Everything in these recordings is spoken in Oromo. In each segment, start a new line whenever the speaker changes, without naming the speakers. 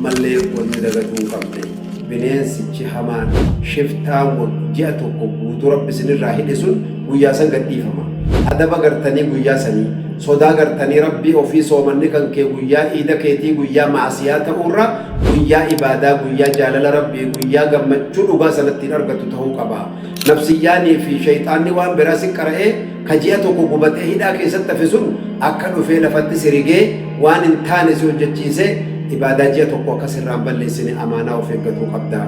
ammallee wanni dagatuu qabne bineensichi hamaan shiftaan ji'a tokko guutuu rabbi isinirraa hidhe sun guyyaa san gadhiifama. Adaba gartanii guyyaa sanii sodaa gartanii rabbii ofii soomanni kan kee guyyaa iida keetii guyyaa maasiyaa ta'urra guyyaa ibaadaa guyyaa jaalala rabbii guyyaa gammachuu dhugaa sanatti argatu ta'uu qaba. Nafsiyyaanii fi shayxaanni waan biraa si qara'ee kaji'a tokko gubatee hidhaa keessatti hafe sun akka dhufee lafatti sirigee waan hin taane si hojjechiisee ibaadaa ji'a tokko akka sirraan balleessine amaanaa of eeggatuu qabda.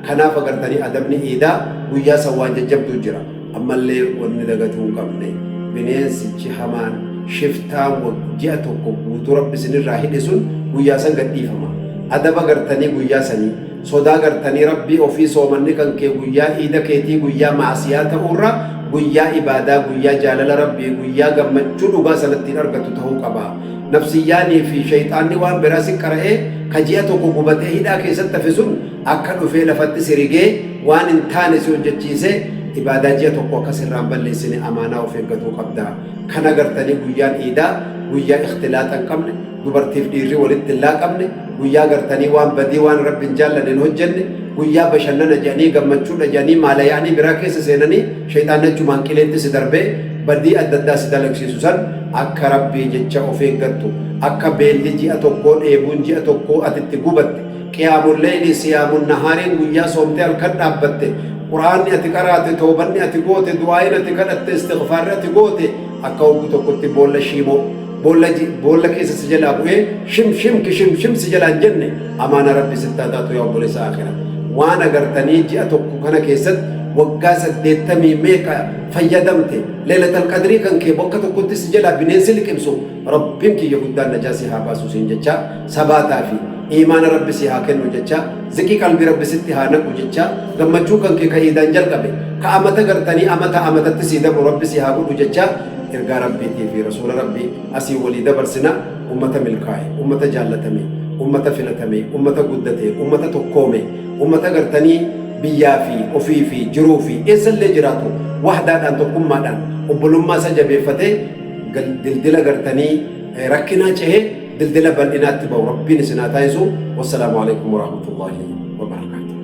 Kanaaf agartanii adabni iidaa guyyaa san waan jajjabduu jira. Ammallee wanni dagatuu hin qabne bineensichi hamaan shiftaan ji'a tokko guutuu rabbi isinirraa hidhe sun guyyaa san gadhiifama. Adaba gartanii guyyaa sanii sodaa gartanii rabbii ofii soomanni kan kee guyyaa iida keetii guyyaa maasiyaa ta'urra guyyaa ibaadaa guyyaa jaalala rabbii guyyaa gammachuu dhugaa sanatti argatu ta'uu qaba. Nafsiyyaanii fi shayxaanni waan biraa si qara'ee kaji'a tokko gubatee hidhaa keessatti hafe sun akka dhufee lafatti sirigee waan hin taane si hojjechiisee ibaadaa ji'a tokko akka sirraan balleessine amaanaa of eeggatuu qabda. Kan agartanii guyyaan iidaa guyyaa ikhtilaaxa hin qabne dubartiif dhiirri walitti hin laaqamne guyyaa gartanii waan badii waan rabbi hin jaallanne hin hojjenne guyyaa bashannana jedhanii gammachuudha jedhanii maalayaanii biraa keessa seenanii shayxaanachumaan qileetti si darbee badii adda addaa si dalagsiisu san akka rabbii jecha of eeggattu akka beelli ji'a tokkoo dheebuun ji'a tokkoo atitti gubatte qiyaamul layli siyaamun nahaariin guyyaa soomtee halkan dhaabbatte quraanni ati qaraate toobanni ati goote du'aayin ati kadhatte istighfaarri ati goote akka hoggu tokkotti boolla shiimoo boolla keessa si jalaa bu'ee shim si jalaan jenne amaana rabbi sittaa taatu yaa obboleessa akhira waan agartanii ji'a tokko kana keessatti waggaa 80 meeqa fayyadamte leelatal qadrii kan kee bakka tokkotti si jalaa bineensi liqimsu rabbiin kiyya guddaan najaasi haa baasu siin jecha sabaataa fi iimaana rabbi si haa kennu jecha ziqii qalbii rabbi sitti haa naqu jecha gammachuu kan kee ka'iidaan jalqabe ka amata gartanii amatatti si dabru rabbi si haa godhu jecha ergaa rabbiitii fi rasuula rabbii asii walii dabarsina ummata milkaa'e ummata jaallatame ummata filatame ummata guddate ummata tokkoome ummata gartanii biyyaa fi ofii fi jiruu fi eessallee jiraatu wahdaadhaan tokkummaadhaan obbolummaa isa jabeeffatee dildila gartanii rakkinaa cehee dildila bal'inaatti ba'u rabbiin isin haa taasisu. Wassalaamu alaikum warahmatullahi wabarakatuh.